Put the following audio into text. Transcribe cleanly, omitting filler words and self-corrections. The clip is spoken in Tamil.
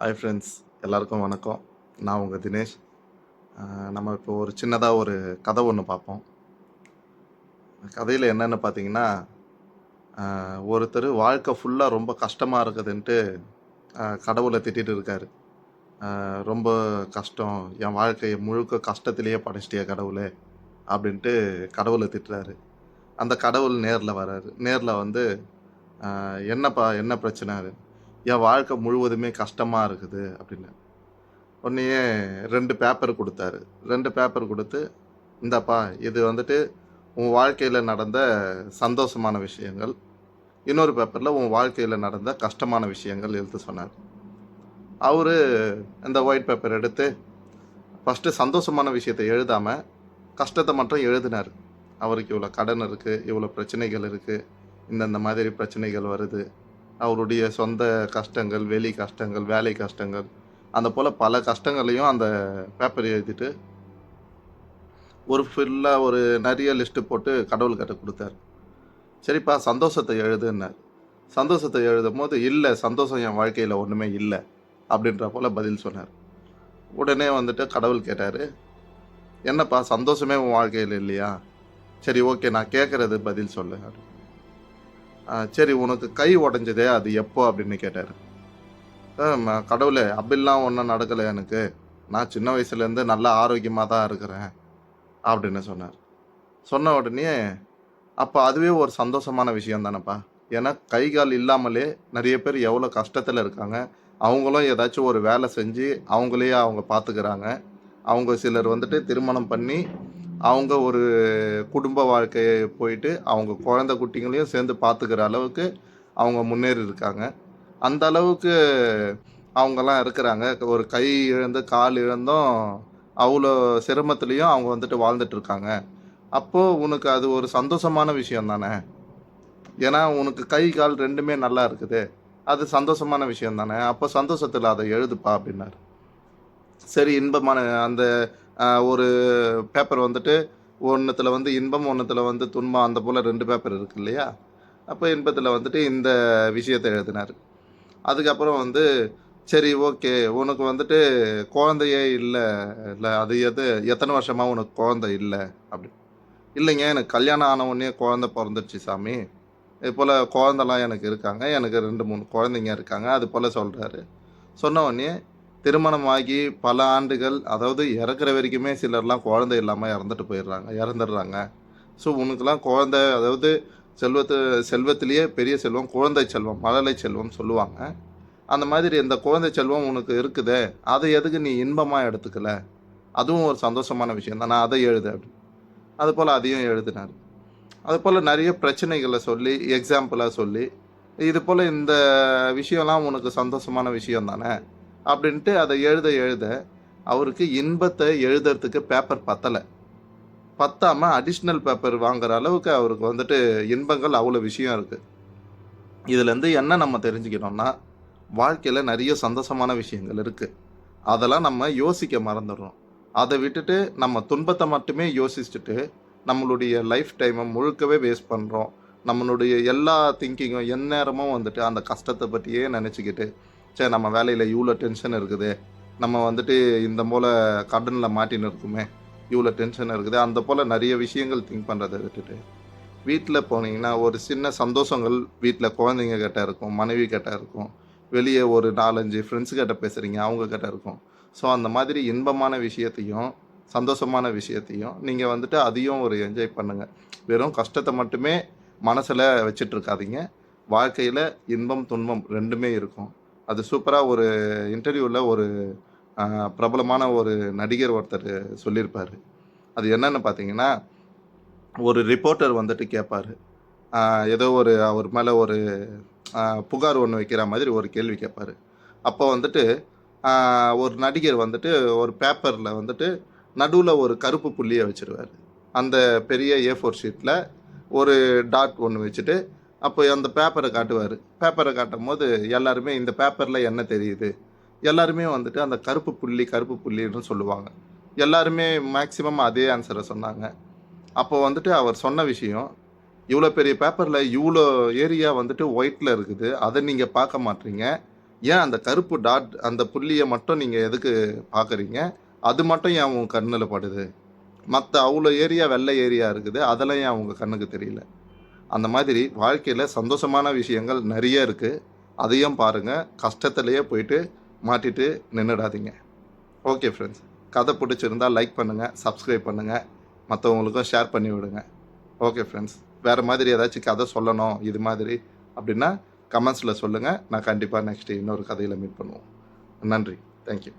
ஹாய் ஃப்ரெண்ட்ஸ், எல்லாருக்கும் வணக்கம். நான் உங்கள் தினேஷ். நம்ம இப்போ ஒரு சின்னதாக ஒரு கதை ஒன்று பார்ப்போம். கதையில் என்னன்னு பார்த்தீங்கன்னா, ஒருத்தர் வாழ்க்கை ஃபுல்லாக ரொம்ப கஷ்டமாக இருக்குதுன்ட்டு கடவுளை திட்டிட்டு இருக்காரு. ரொம்ப கஷ்டம், என் வாழ்க்கையை முழுக்க கஷ்டத்திலேயே படைச்சிட்டியா கடவுளே அப்படின்ட்டு கடவுளை திட்டுறாரு. அந்த கடவுள் நேரில் வராரு. நேரில் வந்து, என்னப்பா என்ன பிரச்சனை? என் வாழ்க்கை முழுவதுமே கஷ்டமாக இருக்குது அப்படின்னு. உடனேயே 2 பேப்பர் குடுத்தாரு. 2 பேப்பர் குடுத்து, "இந்தாப்பா இது வந்துட்டு உன் வாழ்க்கையில நடந்த சந்தோஷமான விஷயங்கள். இன்னொரு பேப்பர்ல உன் வாழ்க்கையில நடந்த கஷ்டமான விஷயங்கள்" எழுத சொன்னாரு. அவரு அந்த ஒயிட் பேப்பர் எடுத்து ஃபர்ஸ்ட்டு சந்தோஷமான விஷயத்த எழுதாம, கஷ்டத்த மட்டும் எழுதினாரு. அவருக்கு இவ்வளோ கடன் இருக்கு, இவ்வளோ பிரச்சனைகள் இருக்கு, இந்தந்த மாதிரி பிரச்சனைகள் வருது. அவருடைய சொந்த கஷ்டங்கள், வெளி கஷ்டங்கள், வேலை கஷ்டங்கள், அந்த போல பல கஷ்டங்களையும் அந்த பேப்பர் எழுதிட்டு ஃபுல்லா ஒரு நெறைய லிஸ்ட்டு போட்டு கடவுள்கிட்ட குடுத்தாரு. சரிப்பா சந்தோஷத்த எழுதுன்னாரு. சந்தோஷத்த எழுதும்போது, "இல்ல சந்தோஷம் என் வாழ்க்கையில ஒண்ணுமே இல்ல" அப்படின்ற போல பதில் சொன்னாரு. உடனே வந்துட்டு கடவுள் கேட்டாரு, "என்னப்பா சந்தோஷமே உன் வாழ்க்கையில இல்லையா? சரி ஓகே நான் கேட்கறது பதில் சொல்லு" அப்படின்னு. "சரி உனக்கு கை உடைஞ்சதே அது எப்போ?" அப்படின்னு கேட்டாரு. கடவுளே அப்படிலாம் ஒண்ணும் நடக்கல எனக்கு. நான் சின்ன வயசுலேருந்து நல்லா ஆரோக்கியமா தான் இருக்கிறேன்" அப்படின்னு சொன்னாரு. சொன்ன உடனே, அப்ப அதுவே ஒரு சந்தோஷமான விஷயம் தானப்பா. ஏன்னா, கை, கால் இல்லாமலே நெறைய பேர் எவ்வளோ கஷ்டத்துல இருக்காங்க. அவங்களும் ஏதாச்சும் ஒரு வேலை செஞ்சு, அவங்களையே அவங்க பார்த்துக்கிறாங்க. அவங்க சிலர் வந்துட்டு திருமணம் பண்ணி, அவங்க ஒரு குடும்ப வாழ்க்கைய போயிட்டு, அவங்க குழந்தை குட்டிங்களையும் சேர்ந்து பார்த்துக்கிற அளவுக்கு அவங்க முன்னேறி இருக்காங்க. அந்த அளவுக்கு அவங்கலாம் இருக்கிறாங்க. ஒரு கை இழந்து, கால் இழந்தும் அவ்ளோ சிரமத்திலயும் அவங்க வந்துட்டு வாழ்ந்துட்டு இருக்காங்க. அப்போ உனக்கு அது ஒரு சந்தோஷமான விஷயம் தானே! ஏன்னா, உனக்கு கை, கால் 2மே நல்லா இருக்குது. அது சந்தோஷமான விஷயம் தானே! அப்போ சந்தோஷத்துல அத எழுதுப்பா அப்டின்னாரு. சரி இன்பமான அந்த ஒரு பேப்பர் வந்துட்டு ஒண்ணுத்துல வந்து இன்பம், ஒண்ணுத்துல வந்து துன்பம் அந்த போல 2 பேப்பர் இருக்கு இல்லையா? அப்ப இன்பத்துல வந்துட்டு இந்த விஷயத்த எழுதினாரு. அதுக்கப்புறம் வந்து, சரி ஓகே உனக்கு வந்துட்டு குழந்தையே இல்ல அது எத்தன வருஷமா உனக்கு குழந்தை இல்ல? அப்டி. இல்லைங்க. எனக்கு கல்யாணம் ஆன உடனே குழந்தை பொறந்துருச்சு சாமி. இது போல குழந்தலாம் எனக்கு இருக்காங்க. எனக்கு 2, 3 குழந்தைங்க இருக்காங்க. அது போல சொல்றாரு. சொன்ன உடனே திருமணமாகி பல ஆண்டுகள், அதாவது இறக்குற வரைக்குமே சிலர்லாம் குழந்தை இல்லாம இறந்துடுறாங்க. ஸோ உனக்கெல்லாம் குழந்தை அதாவது செல்வத்து செல்வத்திலேயே பெரிய செல்வம் குழந்தை செல்வம், மழலை செல்வம் சொல்லுவாங்க. அந்த மாதிரி இந்த குழந்தை செல்வம் உனக்கு இருக்குதே, அத எதுக்கு நீ இன்பமா எடுத்துக்கல? அதுவும் ஒரு சந்தோஷமான விஷயம் தானே. அத எழுது அப்படின்னு. அதுபோல அதையும் எழுதினாரு. அதுபோல நெறைய பிரச்சனைகள சொல்லி, எக்ஸாம்பிளா சொல்லி, இது போல இந்த விஷயம்லாம் உனக்கு சந்தோஷமான விஷயம் தானே! அப்டின்ட்டு அத எழுத, அவருக்கு இன்பத்த எழுதுறதுக்கு பேப்பர் பத்தல. பத்தாம அடிஷனல் பேப்பர் வாங்குற அளவுக்கு அவருக்கு வந்துட்டு இன்பங்கள் அவ்ளோ விஷயம் இருக்கு. இதுலருந்து என்ன நம்ம தெரிஞ்சுக்கிறோம்னா, வாழ்க்கையில நெறைய சந்தோஷமான விஷயங்கள் இருக்கு. அதெல்லாம் நம்ம யோசிக்க மறந்துர்றோம். அத விட்டுட்டு நம்ம துன்பத்த மட்டுமே யோசிச்சுட்டு, நம்மளுடைய லைஃப் டைம முழுக்கவே வேஸ்ட் பண்றோம். நம்மளுடைய எல்லா திங்கிங்கும் எந்நேரமும் வந்துட்டு அந்த கஷ்டத்த பத்தியே நெனச்சுக்கிட்டு, ச்சே நம்ம வேலையில இவ்ளோ டென்ஷன் இருக்குதே! நம்ம வந்துட்டு இந்த போல கடன்ல மாட்டின்னு இருக்கோமே! இவ்ளோ டென்ஷன் இருக்குது. அந்த போல நெறைய விஷயங்கள் திங்க் பண்றத விட்டுட்டு, வீட்ல போனீங்கன்னா, ஒரு சின்ன சந்தோஷங்கள் வீட்ல குழந்தைங்க கிட்ட இருக்கும், மனைவி கிட்ட இருக்கும். வெளிய ஒரு 4, 5 ஃப்ரெண்ட்ஸ் கிட்ட பேசுறீங்க, அவங்க கிட்ட இருக்கும். ஸோ, அந்த மாதிரி இன்பமான விஷயத்தையும், சந்தோஷமான விஷயத்தையும் நீங்க வந்துட்டு அதையும் ஒரு என்ஜாய் பண்ணுங்க. வெறும் கஷ்டத்த மட்டுமே மனசுல வச்சுட்டு இருக்காதீங்க. வாழ்க்கையில இன்பம், துன்பம் 2மே இருக்கும். அது சூப்பரா ஒரு இன்டர்வியூல ஒரு அ பிரபலமான ஒரு நடிகர் ஒருத்தரு சொல்லியிருப்பாரு. அது என்னன்னு பார்த்தீங்கன்னா, ஒரு ரிப்போர்ட்டர் வந்துட்டு கேட்பாரு. ஆ ஏதோ ஒரு அவர் மேல ஒரு அ புகார் ஒண்ணு வைக்கிற மாதிரி ஒரு கேள்வி கேட்பாரு. அப்போ வந்துட்டு ஆ ஒரு நடிகர் வந்துட்டு ஒரு பேப்பர்ல வந்துட்டு நடுவுல ஒரு கருப்பு புள்ளிய வச்சுருவாரு. அந்த பெரிய A4 ஷீட்ல ஒரு டாட் ஒண்ணு வச்சுட்டு, அப்போ அந்த பேப்பர காட்டுவாரு. பேப்பர காட்டும்போது எல்லாருமே இந்த பேப்பர்ல என்ன தெரியுது? எல்லாருமே வந்துட்டு அந்த கருப்பு புள்ளின்னு சொல்லுவாங்க. எல்லாருமே மேக்ஸிமம் அதே ஆன்ஸர சொன்னாங்க. அப்போ வந்துட்டு அவர் சொன்ன விஷயம், "இவ்ளோ பெரிய பேப்பர்ல இவ்ளோ ஏரியா வந்துட்டு ஒயிட்ல இருக்குது. அத நீங்க பார்க்க மாட்றீங்க. ஏன் அந்த கருப்பு டாட் அந்த புள்ளியை மட்டும் நீங்கள் எதுக்கு பார்க்குறீங்க? அது மட்டும் ஏன் உங்க கண்ணில் படுது? மற்ற அவ்வளோ ஏரியா வெள்ளை ஏரியா இருக்குது, அதெல்லாம் ஏன் உங்கள் கண்ணுக்கு தெரியல? அந்த மாதிரி வாழ்க்கையில் சந்தோஷமான விஷயங்கள் நிறைய இருக்குது. அதையும் பாருங்கள். கஷ்டத்துலேயே போயிட்டு மாட்டிட்டு நின்றுடாதீங்க. ஓகே ஃப்ரெண்ட்ஸ், கதை பிடிச்சிருந்தா லைக் பண்ணுங்கள், சப்ஸ்கிரைப் பண்ணுங்கள், மற்றவங்களுக்கும் ஷேர் பண்ணி விடுங்க. ஓகே ஃப்ரெண்ட்ஸ், வேறு மாதிரி ஏதாச்சும் கதை சொல்லணும் இது மாதிரி அப்படின்னா கமெண்ட்ஸில் சொல்லுங்கள். நான் கண்டிப்பாக நெக்ஸ்ட்டு இன்னொரு கதையில் மீட் பண்ணுவோம். நன்றி. தேங்க்யூ.